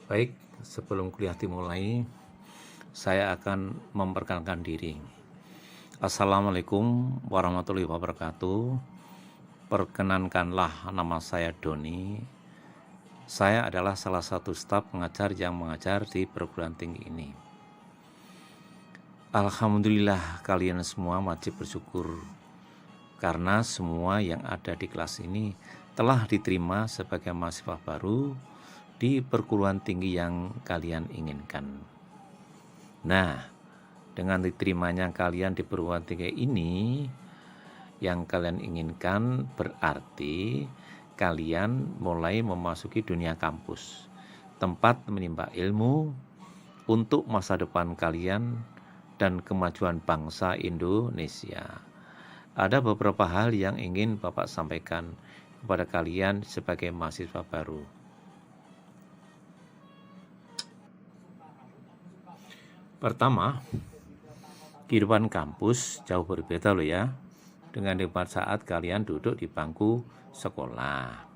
Baik, sebelum kuliah dimulai, saya akan memperkenalkan diri. Assalamualaikum warahmatullahi wabarakatuh. Perkenankanlah, nama saya Doni. Saya adalah salah satu staf pengajar yang mengajar di perguruan tinggi ini. Alhamdulillah kalian semua wajib bersyukur karena semua yang ada di kelas ini telah diterima sebagai mahasiswa baru di perguruan tinggi yang kalian inginkan. Nah, dengan diterimanya kalian di perguruan tinggi ini, yang kalian inginkan berarti kalian mulai memasuki dunia kampus, tempat menimba ilmu untuk masa depan kalian dan kemajuan bangsa Indonesia. Ada beberapa hal yang ingin Bapak sampaikan kepada kalian sebagai mahasiswa baru. Pertama, kehidupan kampus jauh berbeda loh ya dengan saat kalian duduk di bangku sekolah.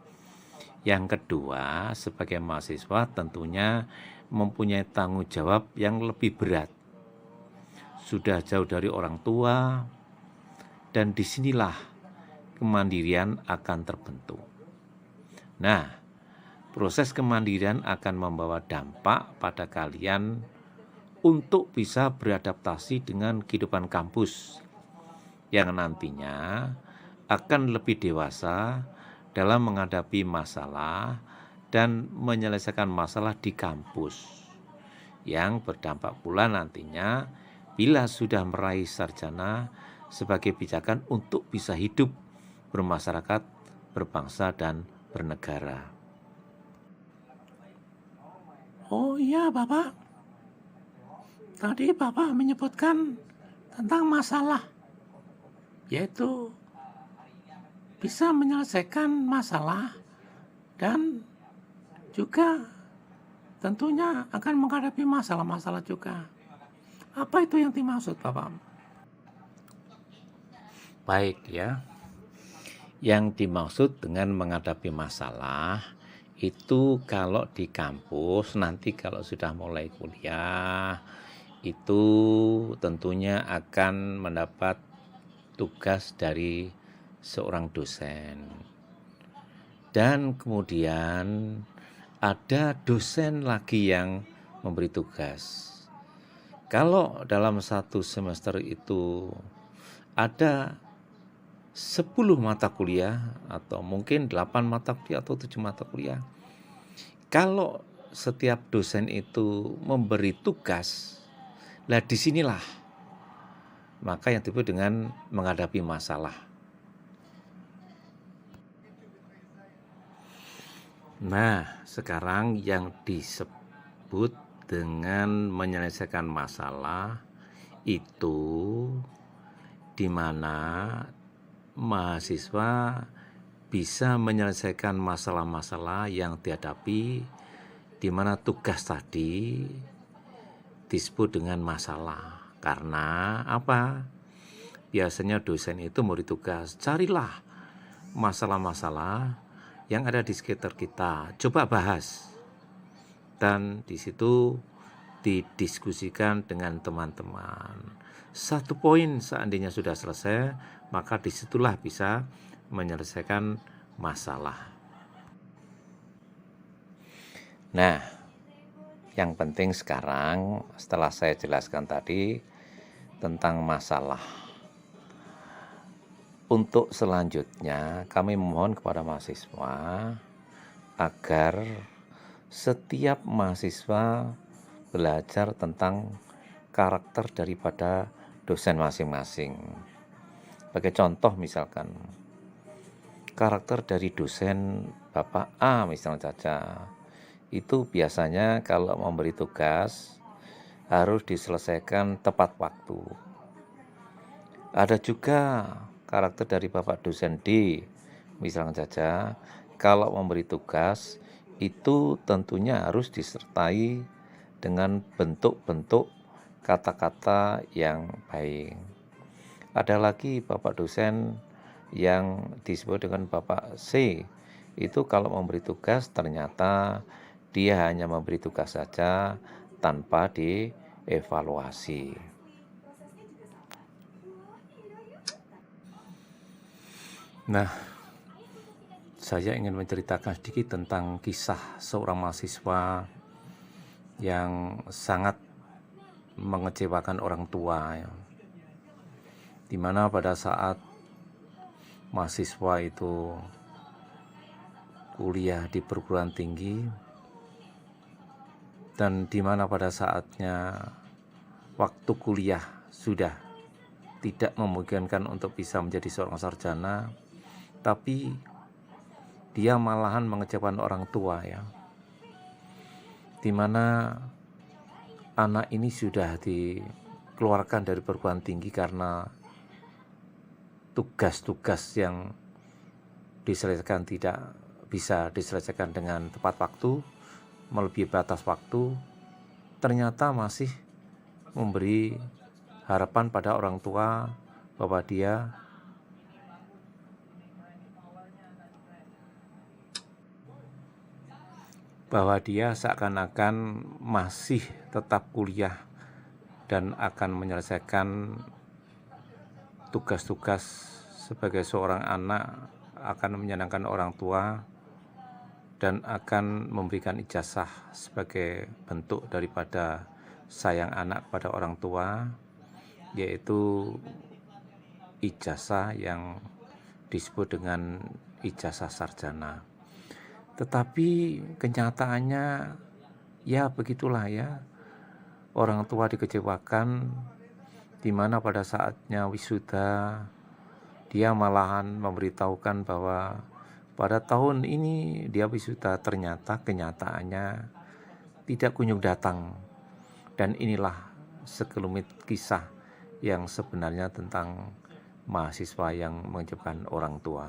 Yang kedua, sebagai mahasiswa tentunya mempunyai tanggung jawab yang lebih berat. Sudah jauh dari orang tua, dan disinilah kemandirian akan terbentuk. Nah, proses kemandirian akan membawa dampak pada kalian untuk bisa beradaptasi dengan kehidupan kampus yang nantinya akan lebih dewasa dalam menghadapi masalah dan menyelesaikan masalah di kampus, yang berdampak pula nantinya bila sudah meraih sarjana sebagai pijakan untuk bisa hidup, bermasyarakat, berbangsa, dan bernegara. Oh iya Bapak, tadi Bapak menyebutkan tentang masalah, yaitu bisa menyelesaikan masalah dan juga tentunya akan menghadapi masalah-masalah juga. Apa itu yang dimaksud Bapak? Baik ya, yang dimaksud dengan menghadapi masalah itu kalau di kampus nanti kalau sudah mulai kuliah itu tentunya akan mendapat tugas dari seorang dosen. Dan kemudian ada dosen lagi yang memberi tugas. Kalau dalam satu semester itu ada 10 mata kuliah atau mungkin 8 mata kuliah atau 7 mata kuliah. Kalau setiap dosen itu memberi tugas, lah disinilah maka yang disebut dengan menghadapi masalah. Nah, sekarang yang disebut dengan menyelesaikan masalah itu di mana mahasiswa bisa menyelesaikan masalah-masalah yang dihadapi, di mana tugas tadi disebut dengan masalah. Karena apa? Biasanya dosen itu memberi tugas, carilah masalah-masalah yang ada di sekitar kita, coba bahas. Dan di situ didiskusikan dengan teman-teman. Satu poin seandainya sudah selesai, maka disitulah bisa menyelesaikan masalah. Nah, yang penting sekarang setelah saya jelaskan tadi tentang masalah, untuk selanjutnya kami memohon kepada mahasiswa agar setiap mahasiswa belajar tentang karakter daripada dosen masing-masing. Sebagai contoh misalkan, karakter dari dosen Bapak A misalnya saja, itu biasanya kalau memberi tugas harus diselesaikan tepat waktu. Ada juga karakter dari Bapak dosen D, misalnya saja, kalau memberi tugas itu tentunya harus disertai dengan bentuk-bentuk kata-kata yang baik. Ada lagi Bapak dosen yang disebut dengan Bapak C, itu kalau memberi tugas ternyata Dia hanya memberi tugas saja tanpa dievaluasi. Nah, saya ingin menceritakan sedikit tentang kisah seorang mahasiswa yang sangat mengecewakan orang tua, ya. Di mana pada saat mahasiswa itu kuliah di perguruan tinggi, dan di mana pada saatnya waktu kuliah sudah tidak memungkinkan untuk bisa menjadi seorang sarjana, tapi dia malahan mengecewakan orang tua, ya. Di mana anak ini sudah dikeluarkan dari perguruan tinggi karena tugas-tugas yang diselesaikan tidak bisa diselesaikan dengan tepat waktu, melebihi batas waktu, ternyata masih memberi harapan pada orang tua bahwa dia seakan-akan masih tetap kuliah dan akan menyelesaikan tugas-tugas sebagai seorang anak, akan menyenangkan orang tua, dan akan memberikan ijazah sebagai bentuk daripada sayang anak pada orang tua, yaitu ijazah yang disebut dengan ijazah sarjana. Tetapi kenyataannya ya begitulah, ya. Orang tua dikecewakan, di mana pada saatnya wisuda dia malahan memberitahukan bahwa pada tahun ini dia wisuda, ternyata kenyataannya tidak kunjung datang. Dan inilah sekelumit kisah yang sebenarnya tentang mahasiswa yang mengecewakan orang tua.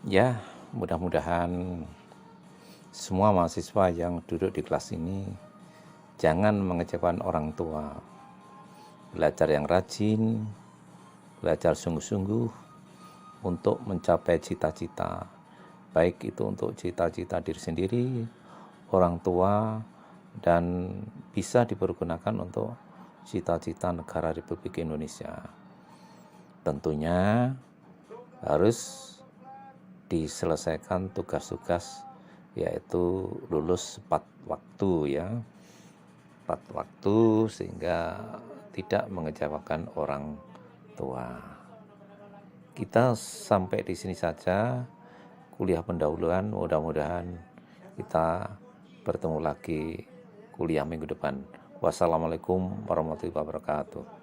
Ya, mudah-mudahan semua mahasiswa yang duduk di kelas ini jangan mengecewakan orang tua. Belajar yang rajin, belajar sungguh-sungguh untuk mencapai cita-cita, baik itu untuk cita-cita diri sendiri, orang tua, dan bisa dipergunakan untuk cita-cita negara Republik Indonesia. Tentunya harus diselesaikan tugas-tugas, yaitu lulus tepat waktu, ya, tepat waktu, sehingga tidak mengecewakan orang tua. Kita sampai di sini saja kuliah pendahuluan. Mudah-mudahan kita bertemu lagi kuliah minggu depan. Wassalamualaikum warahmatullahi wabarakatuh.